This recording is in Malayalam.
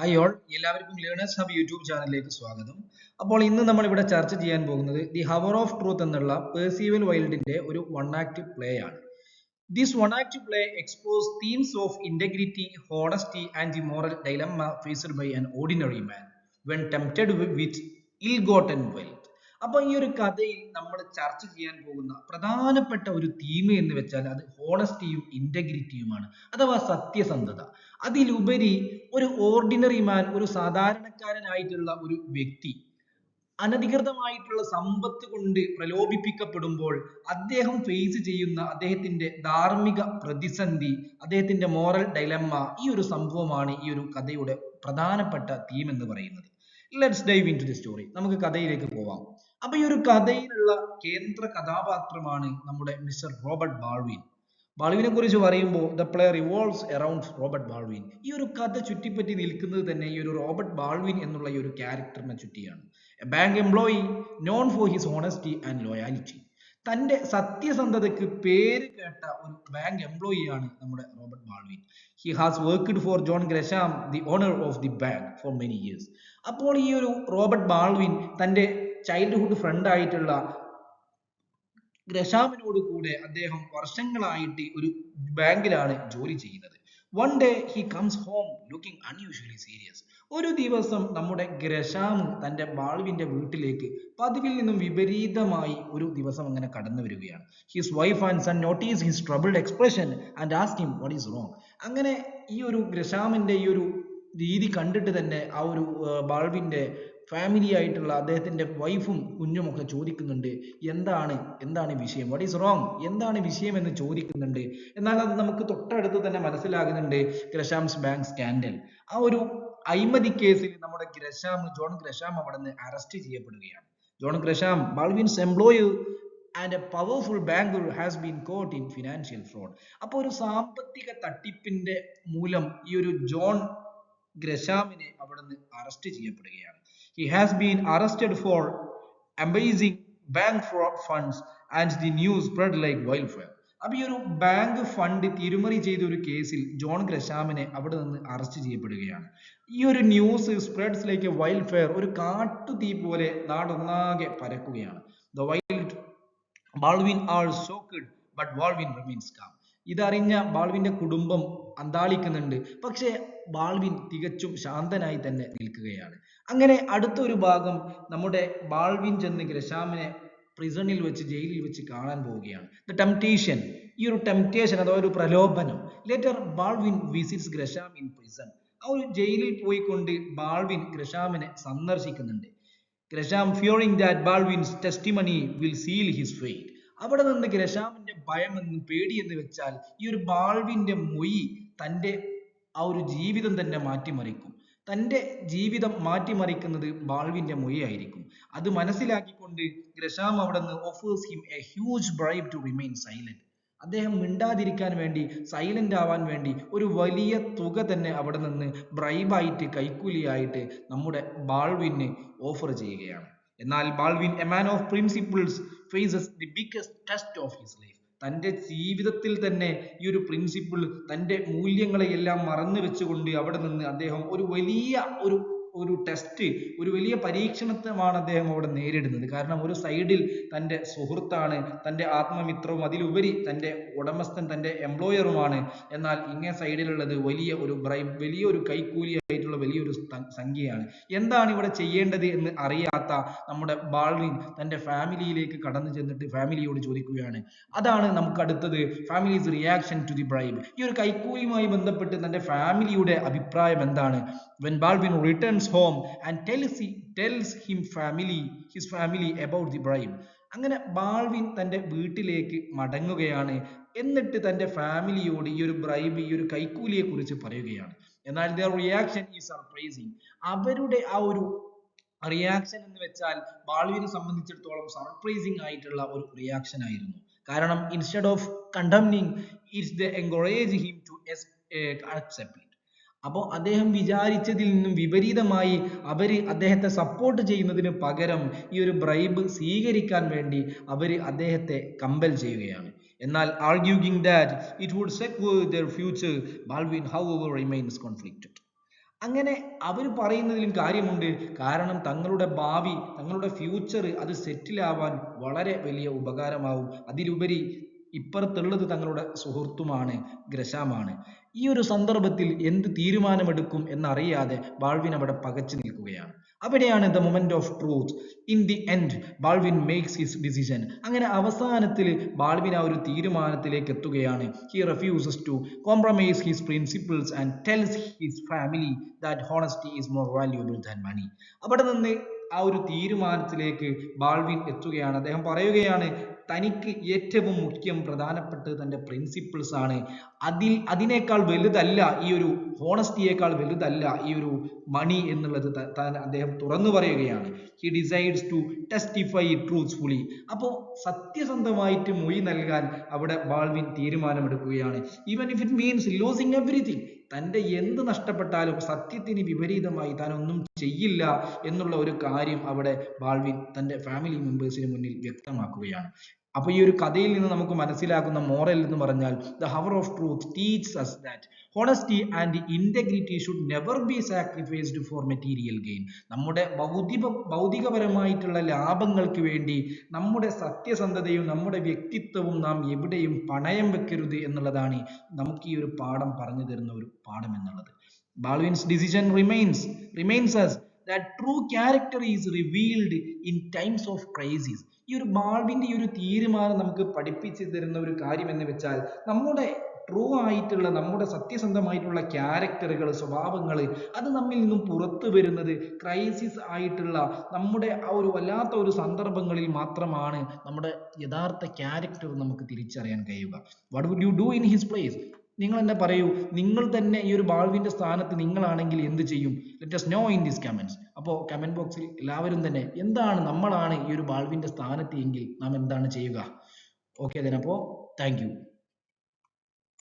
ഹായ് ഓൾ, എല്ലാവർക്കും ലേണേഴ്സ് ഹബ് യൂട്യൂബ് ചാനലിലേക്ക് സ്വാഗതം. അപ്പോൾ ഇന്ന് നമ്മൾ ഇവിടെ ചർച്ച ചെയ്യാൻ പോകുന്നത് ദി ഹവർ ഓഫ് ട്രൂത്ത് എന്നുള്ള പേഴ്സീവൽ വൈൽഡിന്റെ ഒരു വൺ ആക്ട് പ്ലേ ആണ്. This one act play exposes themes of integrity, honesty and the moral dilemma faced by an ordinary man when tempted with ill gotten wealth. അപ്പൊ ഈ ഒരു കഥയിൽ നമ്മൾ ചർച്ച ചെയ്യാൻ പോകുന്ന പ്രധാനപ്പെട്ട ഒരു തീം എന്ന് വെച്ചാൽ അത് ഹോണസ്റ്റിയും ഇന്റഗ്രിറ്റിയുമാണ്, അഥവാ സത്യസന്ധത. അതിലുപരി ഒരു ഓർഡിനറി മാൻ, ഒരു സാധാരണക്കാരനായിട്ടുള്ള ഒരു വ്യക്തി അനധികൃതമായിട്ടുള്ള സമ്പത്ത് കൊണ്ട് പ്രലോഭിപ്പിക്കപ്പെടുമ്പോൾ അദ്ദേഹം ഫേസ് ചെയ്യുന്ന അദ്ദേഹത്തിന്റെ ധാർമ്മിക പ്രതിസന്ധി, അദ്ദേഹത്തിന്റെ മോറൽ ഡൈലമ്മ, ഈ ഒരു സംഭവമാണ് ഈ ഒരു കഥയുടെ പ്രധാനപ്പെട്ട തീം എന്ന് പറയുന്നത്. Let's dive into the story. നമുക്ക് കഥയിലേക്ക് പോവാം. അപ്പൊ ഈ ഒരു കഥയിലുള്ള കേന്ദ്ര കഥാപാത്രമാണ് നമ്മുടെ മിസ്റ്റർ റോബർട്ട് ബാൾവിൻ. ബാൾവിനെ കുറിച്ച് പറയുമ്പോൾ the play revolves around Robert Baldwin. ഈ ഒരു കഥ ചുറ്റിപ്പറ്റി നിൽക്കുന്നത് തന്നെ ഈ ഒരു റോബർട്ട് ബാൾവിൻ എന്നുള്ള ഈ ഒരു ക്യാരക്ടറിനെ ചുറ്റിയാണ്. A bank employee known for his honesty and loyalty. തന്റെ സത്യസന്ധതയ്ക്ക് പേര് കേട്ട ഒരു ബാങ്ക് എംപ്ലോയി ആണ് നമ്മുടെ Robert Baldwin. He has worked for John Gresham, the owner of the bank, for many years. അപ്പോൾ ഈ ഒരു റോബർട്ട് ബാൾവിൻ തന്റെ ചൈൽഡ്ഹുഡ് ഫ്രണ്ട് ആയിട്ടുള്ള ഗ്രഷാമിനോട് കൂടെ അദ്ദേഹം വർഷങ്ങളായിട്ട് ഒരു ബാങ്കിലാണ് ജോലി ചെയ്യുന്നത്. One day he comes home looking unusually serious. ഒരു ദിവസം നമ്മുടെ ഗ്രഷാം തന്റെ ബാൾവിന്റെ വീട്ടിലേക്ക് പതിവിൽ നിന്നും വിപരീതമായി ഒരു ദിവസം അങ്ങനെ കടന്നു വരികയാണ്. His wife and son notice his troubled expression and ask him what is wrong. അങ്ങനെ ഈ ഒരു ഗ്രഷാമിന്റെ ഈ ഒരു രീതി കണ്ടിട്ട് തന്നെ ആ ഒരു ബാൾവിന്റെ ഫാമിലി ആയിട്ടുള്ള അദ്ദേഹത്തിന്റെ വൈഫും കുഞ്ഞും ഒക്കെ ചോദിക്കുന്നുണ്ട്, എന്താണ് എന്താണ് വിഷയം, വാട്ട് ഈസ് റോങ്, എന്താണ് വിഷയം എന്ന് ചോദിക്കുന്നുണ്ട്. എന്നാൽ അത് നമുക്ക് തൊട്ടടുത്ത് തന്നെ മനസ്സിലാകുന്നുണ്ട്, ഗ്രഷാംസ് ബാങ്ക് സ്കാൻഡൽ. ആ ഒരു അഴിമതി കേസിൽ നമ്മുടെ ജോൺ ഗ്രഷാം അവിടെ നിന്ന് അറസ്റ്റ് ചെയ്യപ്പെടുകയാണ്. John Gresham, Baldwin's employee and a powerful banker, has been caught in financial fraud. അപ്പോൾ ഒരു സാമ്പത്തിക തട്ടിപ്പിന്റെ മൂലം ഈ ഒരു ജോൺ ഗ്രഷാമിനെ അവിടെ നിന്ന് അറസ്റ്റ് ചെയ്യപ്പെടുകയാണ്. He has been arrested for embezzling bank fraud funds and the news spread like wildfire. അപ്പൊ ഈ ഒരു ബാങ്ക് ഫണ്ട് തിരിമറി ചെയ്ത ഒരു കേസിൽ ജോൺ ഗ്രഷാമിനെ അവിടെ നിന്ന് അറസ്റ്റ് ചെയ്യപ്പെടുകയാണ്. ഈ ഒരു news spreads like a wild fire, ഒരു കാട്ടുതീ പോലെ നാടൊന്നാകെ പരക്കുകയാണ്. The wild Baldwin are shocked but Baldwin remains calm. ഇതറിഞ്ഞ ബാൾവിന്റെ കുടുംബം അന്താളിക്കുന്നുണ്ട്, പക്ഷേ ബാൾവിൻ തികച്ചും ശാന്തനായി തന്നെ നിൽക്കുകയാണ്. അങ്ങനെ അടുത്തൊരു ഭാഗം നമ്മുടെ ബാൾവിൻ ചെന്ന് ഗ്രഷാമിനെ പ്രിസണിൽ വെച്ച്, ജയിലിൽ വെച്ച് കാണാൻ പോവുകയാണ്. ദ ടെംപ്റ്റേഷൻ, ഈ ഒരു ടെംപ്റ്റേഷൻ അഥവാ ഒരു പ്രലോഭനം. Later Baldwin visits Gresham in prison. ആ ഒരു ജയിലിൽ പോയിക്കൊണ്ട് ബാൾവിൻ ഗ്രഷാമിനെ സന്ദർശിക്കുന്നുണ്ട്. Gresham fearing that Baldwin's testimony will seal his fate. അവിടെ നിന്ന് ഗ്രഷാമിന്റെ ഭയം എന്ന് പേടി എന്ന് വെച്ചാൽ ഈ ഒരു ബാൾവിന്റെ മൊഴി തന്റെ ആ ഒരു ജീവിതം തന്നെ മാറ്റിമറിക്കും. തന്റെ ജീവിതം മാറ്റിമറിക്കുന്നത് ബാൾവിന്റെ മൊഴിയായിരിക്കും. അത് മനസ്സിലാക്കിക്കൊണ്ട് ഗ്രഷാം അവിടെ നിന്ന് offers him a huge bribe to remain silent. അദ്ദേഹം മിണ്ടാതിരിക്കാൻ വേണ്ടി, സൈലന്റ് ആവാൻ വേണ്ടി ഒരു വലിയ തുക തന്നെ അവിടെ നിന്ന് ബ്രൈബായിട്ട്, കൈക്കൂലിയായിട്ട് നമ്മുടെ ബാൾവിന് ഓഫർ ചെയ്യുകയാണ്. എന്നാൽ Baldwin, a man of principles, faces the biggest test of his life. തന്റെ ജീവിതത്തിൽ തന്നെ ഈ ഒരു പ്രിൻസിപ്പിൾ, തന്റെ മൂല്യങ്ങളെ എല്ലാം മറന്നു വെച്ചുകൊണ്ട് അവിടെ നിന്ന് അദ്ദേഹം ഒരു വലിയ ഒരു ടെസ്റ്റ്, ഒരു വലിയ പരീക്ഷണത്തെയാണ് അദ്ദേഹം അവിടെ നേരിടുന്നത്. കാരണം ഒരു സൈഡിൽ തന്റെ സുഹൃത്താണ്, തന്റെ ആത്മമിത്രവും, അതിലുപരി തന്റെ ഉടമസ്ഥൻ, തന്റെ എംപ്ലോയറുമാണ്. എന്നാൽ ഇങ്ങേ സൈഡിലുള്ളത് വലിയ ഒരു ബ്രൈബ്, വലിയൊരു കൈക്കൂലി ആയിട്ടുള്ള വലിയൊരു സംഖ്യയാണ്. എന്താണ് ഇവിടെ ചെയ്യേണ്ടത് എന്ന് അറിയാത്ത നമ്മുടെ ബാൾവിൻ തന്റെ ഫാമിലിയിലേക്ക് കടന്നു ചെന്നിട്ട് ഫാമിലിയോട് ചോദിക്കുകയാണ്. അതാണ് നമുക്ക് അടുത്തത്, family's reaction to the bribe. ഈ ഒരു കൈക്കൂലിയുമായി ബന്ധപ്പെട്ട് തന്റെ ഫാമിലിയുടെ അഭിപ്രായം എന്താണ്? When Baldwin returns home and tells his family about the bribe. അങ്ങനെ ബാൾവിൻ തന്റെ വീട്ടിലേക്ക് മടങ്ങുകയാണ്. എന്നിട്ട് തന്റെ ഫാമിലിയോട് ഈ ഒരു ബ്രൈബ്, ഈ ഒരു കൈക്കൂലിയെ കുറിച്ച് പറയുകയാണ്. എന്നാൽ their reaction is surprising. അവരുടെ ആ ഒരു റിയാക്ഷൻ എന്ന് വെച്ചാൽ ബാൾവിനെ സംബന്ധിച്ചിടത്തോളം സർപ്രൈസിങ് ആയിട്ടുള്ള ഒരു റിയാക്ഷൻ ആയിരുന്നു. കാരണം instead of condemning its they encourage him to accept it. അപ്പോൾ അദ്ദേഹം വിചാരിച്ചതിൽ നിന്നും വിപരീതമായി അവര് അദ്ദേഹത്തെ സപ്പോർട്ട് ചെയ്യുന്നതിന് പകരം ഈ ഒരു ബ്രൈബ് സ്വീകരിക്കാൻ വേണ്ടി അവര് അദ്ദേഹത്തെ കമ്പൽ ചെയ്യുകയാണ്. എന്നാൽ arguing that it would secure their future, Baldwin however remains conflicted. അങ്ങനെ അവർ പറയുന്നതിലും കാര്യമുണ്ട്. കാരണം തങ്ങളുടെ ഭാവി, തങ്ങളുടെ ഫ്യൂച്ചർ അത് സെറ്റിൽ ആവാൻ വളരെ വലിയ ഉപകാരമാവും. അതിലുപരി ഇപ്പുറത്തുള്ളത് തങ്ങളുടെ സുഹൃത്തുമാണ്, ഗ്രശാമാണ്. ഈ ഒരു സന്ദർഭത്തിൽ എന്ത് തീരുമാനമെടുക്കും എന്നറിയാതെ ബാൾവിൻ അവിടെ പകച്ചു നിൽക്കുകയാണ്. അവിടെയാണ് the moment of truth. In the end Baldwin makes his decision. അങ്ങനെ അവസാനത്തിൽ ബാൾവിൻ ആ ഒരു തീരുമാനത്തിലേക്ക് എത്തുകയാണ്. He refuses to compromise his principles and tells his family that honesty is more valuable than money. അവിടെ നിന്ന് ആ ഒരു തീരുമാനത്തിലേക്ക് ബാൾവിൻ എത്തുകയാണ്. അദ്ദേഹം പറയുകയാണ് തനിക്ക് ഏറ്റവും മുഖ്യം പ്രധാനപ്പെട്ടത് തൻ്റെ പ്രിൻസിപ്പിൾസ് ആണ്. അതിനേക്കാൾ വലുതല്ല, ഈ ഒരു ഹോണസ്റ്റിയേക്കാൾ വലുതല്ല ഈ ഒരു മണി എന്നുള്ളത് അദ്ദേഹം തുറന്നു പറയുകയാണ്. He decides to testify truthfully. അപ്പോൾ സത്യസന്ധമായിട്ട് മൊഴി നൽകാൻ അവിടെ ബാൾവിൻ തീരുമാനമെടുക്കുകയാണ്. Even if it means losing everything. തൻ്റെ എന്ത് നഷ്ടപ്പെട്ടാലും സത്യത്തിന് വിപരീതമായി താൻ ഒന്നും ചെയ്യില്ല എന്നുള്ള ഒരു കാര്യം അവിടെ ബാൾവിൻ തൻ്റെ ഫാമിലി മെമ്പേഴ്സിന് മുന്നിൽ വ്യക്തമാക്കുകയാണ്. അപ്പോൾ ഈ ഒരു കഥയിൽ നിന്ന് നമുക്ക് മനസ്സിലാക്കുന്ന മോറൽ എന്ന് പറഞ്ഞാൽ the hour of truth teaches us that honesty and integrity should never be sacrificed for material gain. നമ്മുടെ ഭൗതികപരമായിട്ടുള്ള ലാഭങ്ങൾക്ക് വേണ്ടി നമ്മുടെ സത്യസന്ധതയും നമ്മുടെ വ്യക്തിത്വവും നാം എവിടെയും പണയം വെക്കരുത് എന്നുള്ളതാണ് നമുക്ക് ഈ ഒരു പാഠം പറഞ്ഞു തരുന്ന ഒരു പാഠം എന്നുള്ളത്. ബാൾവിൻസ് decision remains us that true character is revealed in times of crisis. ഈ ഒരു ബാൾവിന്റെ ഈ ഒരു തീരുമാനം നമുക്ക് പഠിപ്പിച്ചു തരുന്ന ഒരു കാര്യം എന്ന് വെച്ചാൽ നമ്മുടെ ട്രൂ ആയിട്ടുള്ള, നമ്മുടെ സത്യസന്ധമായിട്ടുള്ള ക്യാരക്ടറുകൾ, സ്വഭാവങ്ങൾ അത് നമ്മിൽ നിന്നും പുറത്തു വരുന്നത് ക്രൈസിസ് ആയിട്ടുള്ള നമ്മുടെ ആ ഒരു വല്ലാത്ത ഒരു സന്ദർഭങ്ങളിൽ മാത്രമാണ് നമ്മുടെ യഥാർത്ഥ ക്യാരക്ടർ നമുക്ക് തിരിച്ചറിയാൻ കഴിയുക. What would you do in his place? നിങ്ങൾ എന്നെ പറയൂ, നിങ്ങൾ തന്നെ ഈ ഒരു ബാൾവിന്റെ സ്ഥാനത്ത് നിങ്ങളാണെങ്കിൽ എന്ത് ചെയ്യും? Let us know in these comments. അപ്പോൾ കമന്റ് ബോക്സിൽ എല്ലാവരും തന്നെ എന്താണ്, നമ്മളാണ് ഈ ഒരു ബാൾവിന്റെ സ്ഥാനത്ത് എങ്കിൽ നാം എന്താണ് ചെയ്യുക? ഓക്കെ, അപ്പോൾ താങ്ക് യു.